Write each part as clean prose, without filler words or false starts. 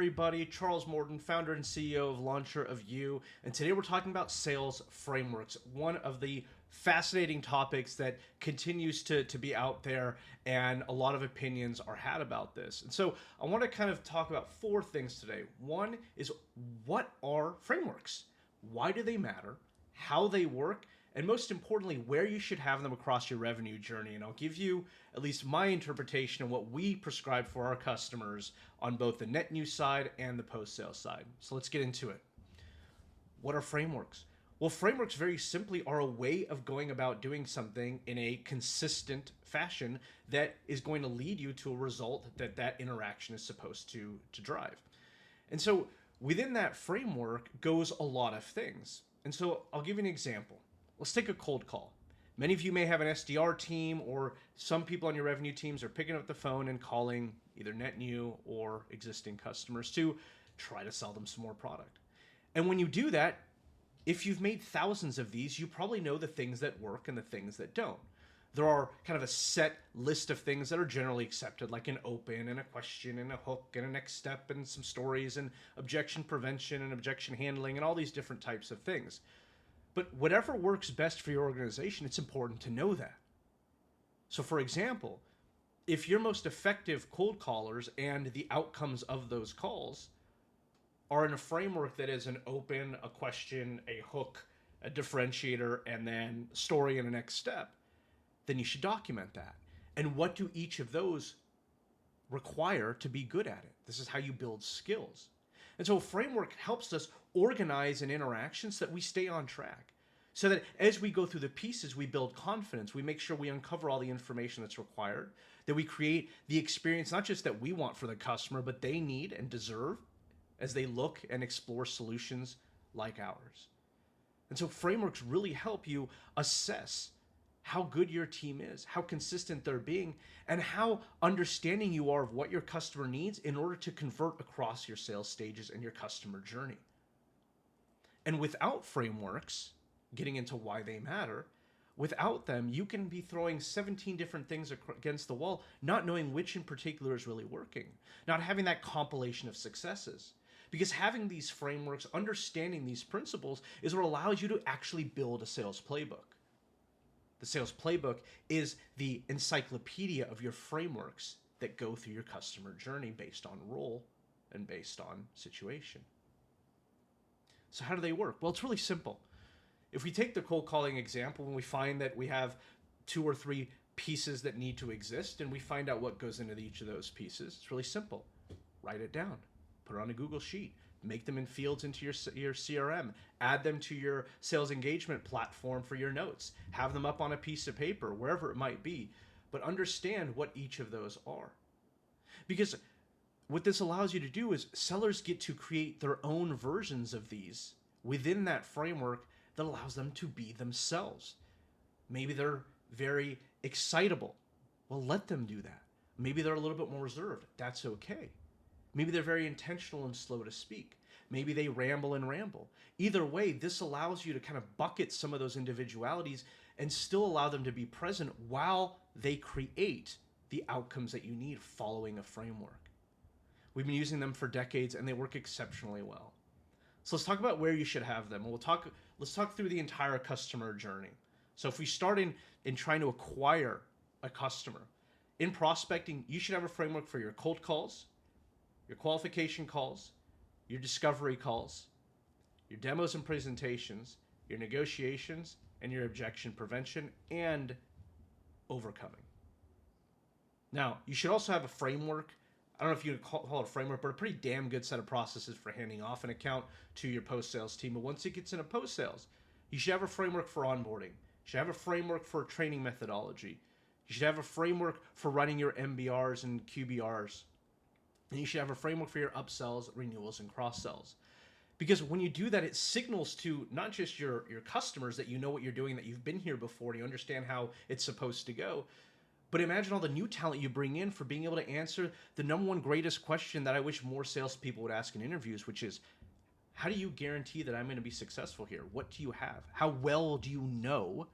everybody? Charles Morton, founder and CEO of Launcher of You, and today we're talking about sales frameworks, one of the fascinating topics that continues to be out there, and a lot of opinions are had about this. And so I want to kind of talk about four things today. One is, what are frameworks? Why do they matter? How they work? And most importantly, where you should have them across your revenue journey. And I'll give you at least my interpretation of what we prescribe for our customers on both the net new side and the post-sale side. So let's get into it. What are frameworks? Well, frameworks very simply are a way of going about doing something in a consistent fashion that is going to lead you to a result that interaction is supposed to drive. And so within that framework goes a lot of things. And so I'll give you an example. Let's take a cold call. Many of you may have an SDR team, or some people on your revenue teams are picking up the phone and calling either net new or existing customers to try to sell them some more product. And when you do that, if you've made thousands of these, you probably know the things that work and the things that don't. There are kind of a set list of things that are generally accepted, like an open and a question and a hook and a next step and some stories and objection prevention and objection handling and all these different types of things. But whatever works best for your organization, it's important to know that. So for example, if your most effective cold callers and the outcomes of those calls are in a framework that is an open, a question, a hook, a differentiator, and then story and a next step, then you should document that. And what do each of those require to be good at it? This is how you build skills. And so a framework helps us organize an interaction so that we stay on track. So that as we go through the pieces, we build confidence. We make sure we uncover all the information that's required, that we create the experience, not just that we want for the customer, but they need and deserve as they look and explore solutions like ours. And so frameworks really help you assess how good your team is, how consistent they're being, and how understanding you are of what your customer needs in order to convert across your sales stages and your customer journey. And without frameworks, getting into why they matter, without them, you can be throwing 17 different things against the wall, not knowing which in particular is really working, not having that compilation of successes. Because having these frameworks, understanding these principles, is what allows you to actually build a sales playbook. The sales playbook is the encyclopedia of your frameworks that go through your customer journey based on role and based on situation. So how do they work? Well, it's really simple. If we take the cold calling example, when we find that we have 2 or 3 pieces that need to exist, and we find out what goes into each of those pieces, it's really simple. Write it down. Put it on a Google Sheet. Make them in fields into your CRM. Add them to your sales engagement platform for your notes. Have them up on a piece of paper, wherever it might be. But understand what each of those are. Because what this allows you to do is sellers get to create their own versions of these within that framework that allows them to be themselves. Maybe they're very excitable. Well, let them do that. Maybe they're a little bit more reserved. That's okay. Maybe they're very intentional and slow to speak. Maybe they ramble and ramble. Either way, this allows you to kind of bucket some of those individualities and still allow them to be present while they create the outcomes that you need following a framework. We've been using them for decades and they work exceptionally well. So let's talk about where you should have them. Let's talk through the entire customer journey. So if we start in trying to acquire a customer, in prospecting, you should have a framework for your cold calls, your qualification calls, your discovery calls, your demos and presentations, your negotiations, and your objection prevention and overcoming. Now, you should also have a framework. I don't know if you would call it a framework, but a pretty damn good set of processes for handing off an account to your post-sales team. But once it gets into post-sales, you should have a framework for onboarding. You should have a framework for training methodology. You should have a framework for running your MBRs and QBRs. And you should have a framework for your upsells, renewals, and cross-sells. Because when you do that, it signals to not just your customers that you know what you're doing, that you've been here before, and you understand how it's supposed to go. But imagine all the new talent you bring in for being able to answer the number one greatest question that I wish more salespeople would ask in interviews, which is, how do you guarantee that I'm going to be successful here? What do you have? How well do you know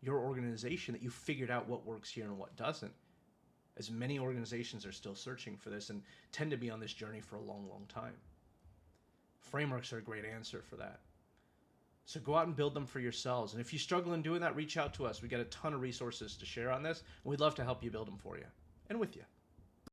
your organization that you figured out what works here and what doesn't? as many organizations are still searching for this and tend to be on this journey for a long, long time. Frameworks are a great answer for that. So go out and build them for yourselves. And if you struggle in doing that, reach out to us. We got a ton of resources to share on this, and we'd love to help you build them for you and with you.